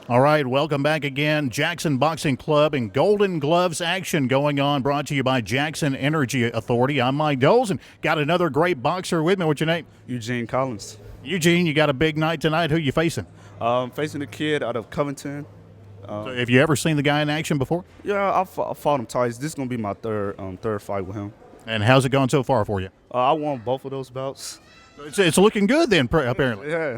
All right, welcome back again. Jackson Boxing Club and Golden Gloves action going on, brought to you by Jackson Energy Authority. I'm Mike Doles, and got another great boxer with me. What's your name? Eugene Collins. Eugene, you got a big night tonight. Who you facing? Facing a kid out of Covington. So have you ever seen the guy in action before? Yeah, I fought him twice. This is going to be my third fight with him. And how's it going so far for you? I won both of those bouts. It's looking good then, apparently. Yeah.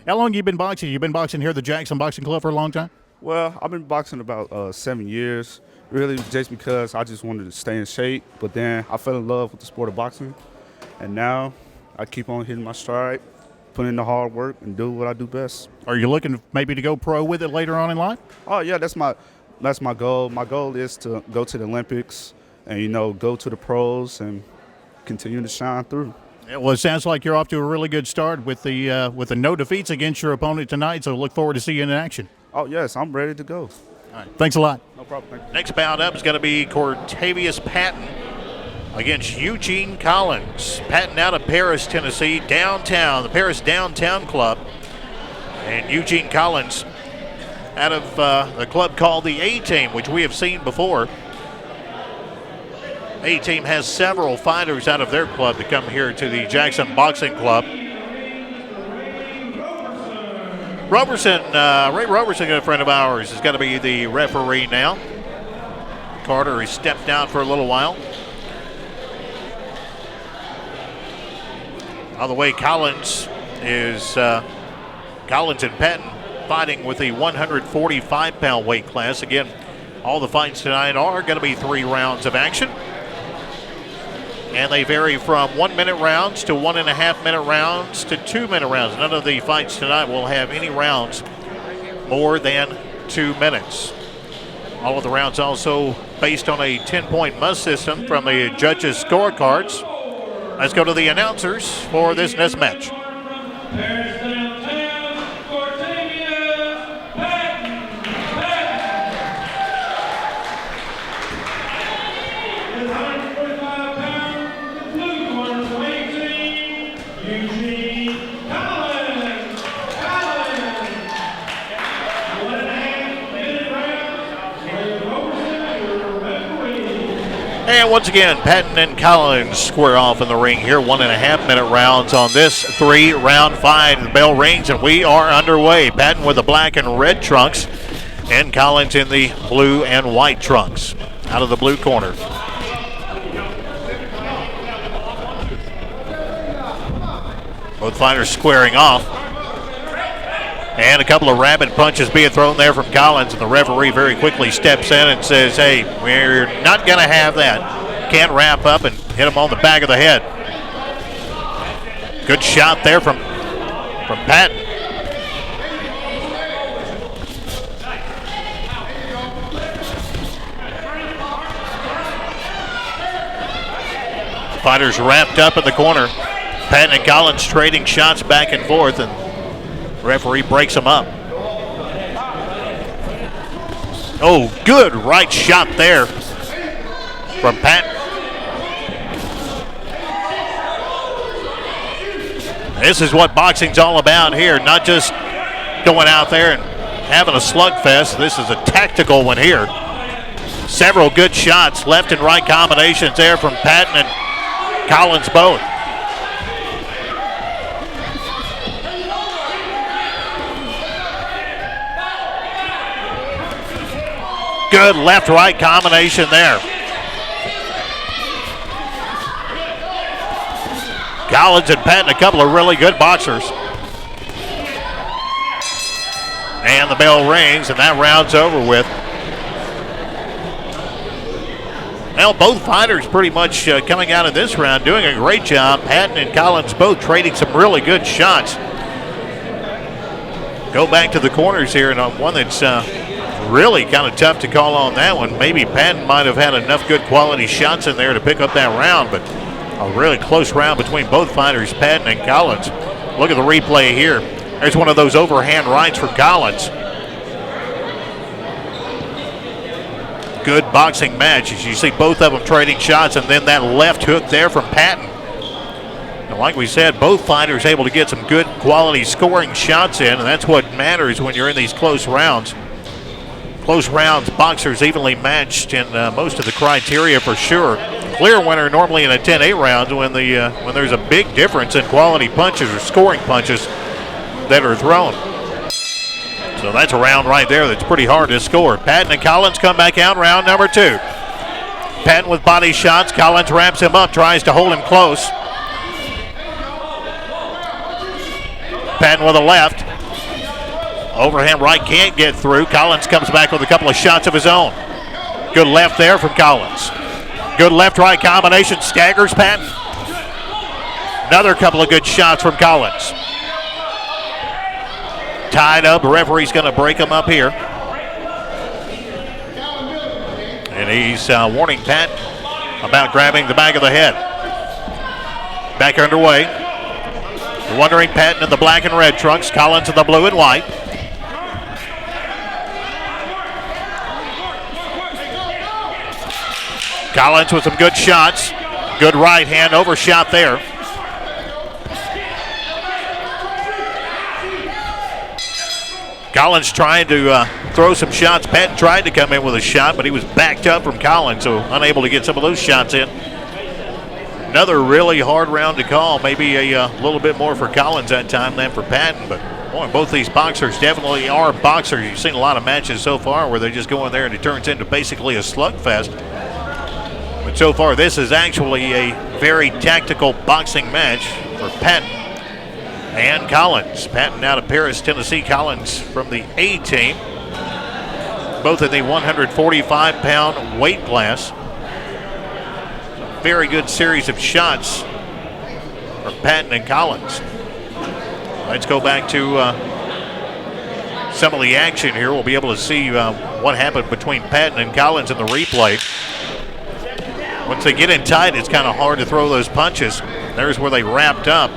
How long you been boxing? You've been boxing here at the Jackson Boxing Club for a long time? Well, I've been boxing about 7 years, really just because I just wanted to stay in shape. But then I fell in love with the sport of boxing, and now I keep on hitting my stride, put in the hard work, and do what I do best. Are you looking maybe to go pro with it later on in life? Oh, yeah, that's my goal. My goal is to go to the Olympics and, go to the pros and continue to shine through. Yeah, well, it sounds like you're off to a really good start with the no defeats against your opponent tonight, so look forward to seeing you in action. Oh, yes, I'm ready to go. All right, thanks a lot. No problem. Thank you. Next bout up is going to be Cortavious Patton against Eugene Collins. Patton out of Paris, Tennessee, downtown, the Paris Downtown Club. And Eugene Collins out of a club called the A-Team, which we have seen before. A-Team has several fighters out of their club to come here to the Jackson Boxing Club. Ray Roberson, a friend of ours, is going to be the referee now. Carter has stepped down for a little while. On the way, Collins and Patton fighting with the 145-pound weight class. Again, all the fights tonight are going to be 3 rounds of action. And they vary from 1-minute rounds to 1.5-minute rounds to 2-minute rounds. None of the fights tonight will have any rounds more than 2 minutes. All of the rounds also based on a 10-point must system from the judges' scorecards. Let's go to the announcers for this next match. And once again, Patton and Collins square off in the ring here. 1.5-minute rounds on this 3-round fight. The bell rings and we are underway. Patton with the black and red trunks and Collins in the blue and white trunks. Out of the blue corner. Both fighters squaring off. And a couple of rapid punches being thrown there from Collins, and the referee very quickly steps in and says, hey, we're not going to have that. Can't wrap up and hit him on the back of the head. Good shot there from Patton. Fighters wrapped up in the corner. Patton and Collins trading shots back and forth, and referee breaks him up. Oh, good right shot there from Patton. This is what boxing's all about here, not just going out there and having a slugfest. This is a tactical one here. Several good shots, left and right combinations there from Patton and Collins both. Good left-right combination there. Collins and Patton, a couple of really good boxers. And the bell rings, and that round's over with. Well, both fighters pretty much coming out of this round doing a great job. Patton and Collins both trading some really good shots. Go back to the corners here, and on one that's really kind of tough to call on that one. Maybe Patton might have had enough good quality shots in there to pick up that round, but a really close round between both fighters, Patton and Collins. Look at the replay here. There's one of those overhand rights from Collins. Good boxing match as you see both of them trading shots, and then that left hook there from Patton. like we said, both fighters able to get some good quality scoring shots in, and that's what matters when you're in these close rounds. Close rounds, boxers evenly matched in most of the criteria for sure. Clear winner normally in a 10-8 round when there's a big difference in quality punches or scoring punches that are thrown. So that's a round right there that's pretty hard to score. Patton and Collins come back out, round number 2. Patton with body shots. Collins wraps him up, tries to hold him close. Patton with a left. Overhand right can't get through. Collins comes back with a couple of shots of his own. Good left there from Collins. Good left-right combination. Staggers Patton. Another couple of good shots from Collins. Tied up. The referee's going to break him up here. And he's warning Patton about grabbing the back of the head. Back underway. The wondering Patton in the black and red trunks. Collins in the blue and white. Collins with some good shots. Good right hand overshot there. Collins trying to throw some shots. Patton tried to come in with a shot, but he was backed up from Collins, so unable to get some of those shots in. Another really hard round to call. Maybe a little bit more for Collins that time than for Patton, but boy, both these boxers definitely are boxers. You've seen a lot of matches so far where they just go in there and it turns into basically a slugfest. But so far, this is actually a very tactical boxing match for Patton and Collins. Patton out of Paris, Tennessee. Collins from the A team. Both in the 145-pound weight class. Very good series of shots for Patton and Collins. Let's go back to some of the action here. We'll be able to see what happened between Patton and Collins in the replay. Once they get in tight, it's kind of hard to throw those punches. There's where they wrapped up.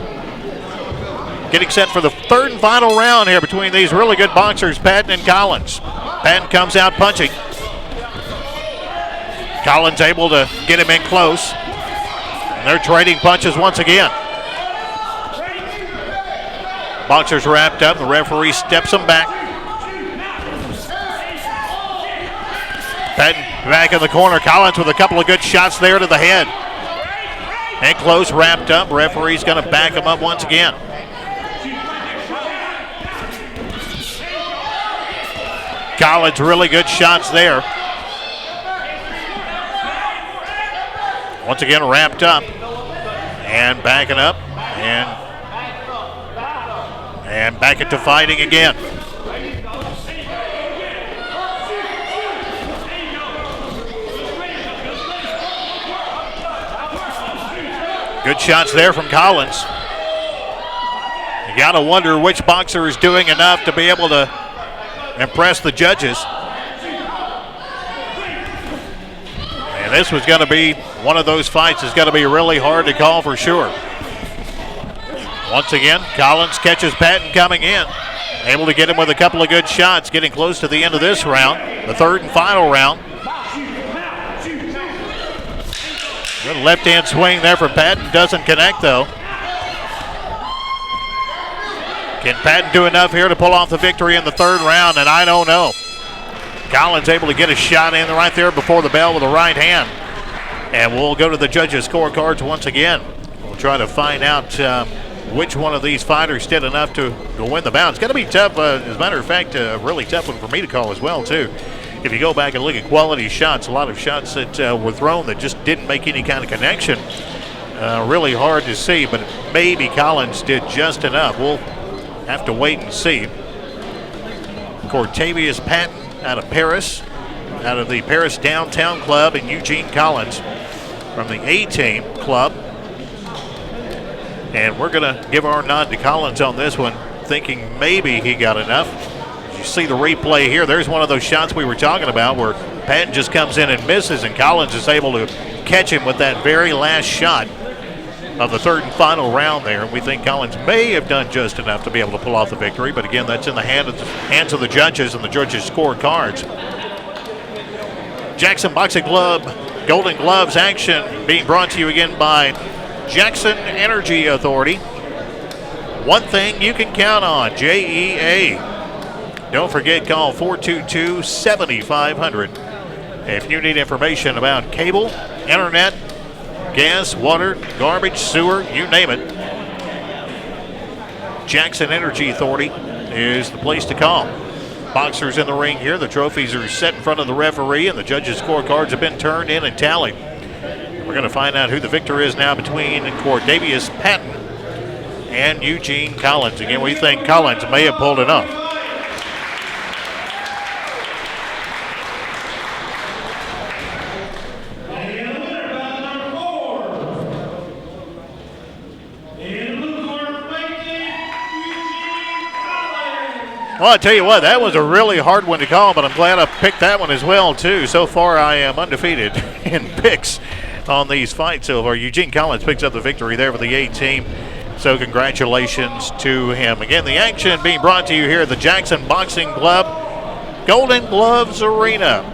Getting set for the third and final round here between these really good boxers, Patton and Collins. Patton comes out punching. Collins able to get him in close. And they're trading punches once again. Boxers wrapped up. The referee steps them back. Patton back in the corner. Collins with a couple of good shots there to the head. And close, wrapped up. Referee's going to back him up once again. Collins, really good shots there. Once again, wrapped up. And backing up. And back into fighting again. Good shots there from Collins. You got to wonder which boxer is doing enough to be able to impress the judges. And this was going to be one of those fights that's going to be really hard to call for sure. Once again, Collins catches Patton coming in. Able to get him with a couple of good shots, getting close to the end of this round, the third and final round. Good left-hand swing there from Patton. Doesn't connect, though. Can Patton do enough here to pull off the victory in the third round? And I don't know. Collins able to get a shot in right there before the bell with the right hand. And we'll go to the judges' scorecards once again. We'll try to find out which one of these fighters did enough to win the bout. It's going to be tough. As a matter of fact, a really tough one for me to call as well, too. If you go back and look at quality shots, a lot of shots that were thrown that just didn't make any kind of connection. Really hard to see, but maybe Collins did just enough. We'll have to wait and see. Cortavious Patton out of Paris, out of the Paris Downtown Club, and Eugene Collins from the A-Team Club. And we're going to give our nod to Collins on this one, thinking maybe he got enough. You see the replay here. There's one of those shots we were talking about where Patton just comes in and misses, and Collins is able to catch him with that very last shot of the third and final round there. And we think Collins may have done just enough to be able to pull off the victory, but again, that's in the hands of the judges and the judges' scorecards. Jackson Boxing Club Golden Gloves action being brought to you again by Jackson Energy Authority. One thing you can count on, JEA. Don't forget, call 422-7500. If you need information about cable, internet, gas, water, garbage, sewer, you name it, Jackson Energy Authority is the place to call. Boxers in the ring here. The trophies are set in front of the referee, and the judges' scorecards have been turned in and tallied. We're going to find out who the victor is now between Cordavius Patton and Eugene Collins. Again, we think Collins may have pulled it off. Well, I tell you what, that was a really hard one to call, but I'm glad I picked that one as well, too. So far, I am undefeated in picks on these fights so far. Eugene Collins picks up the victory there for the A team. So congratulations to him. Again, the action being brought to you here at the Jackson Boxing Club, Golden Gloves Arena.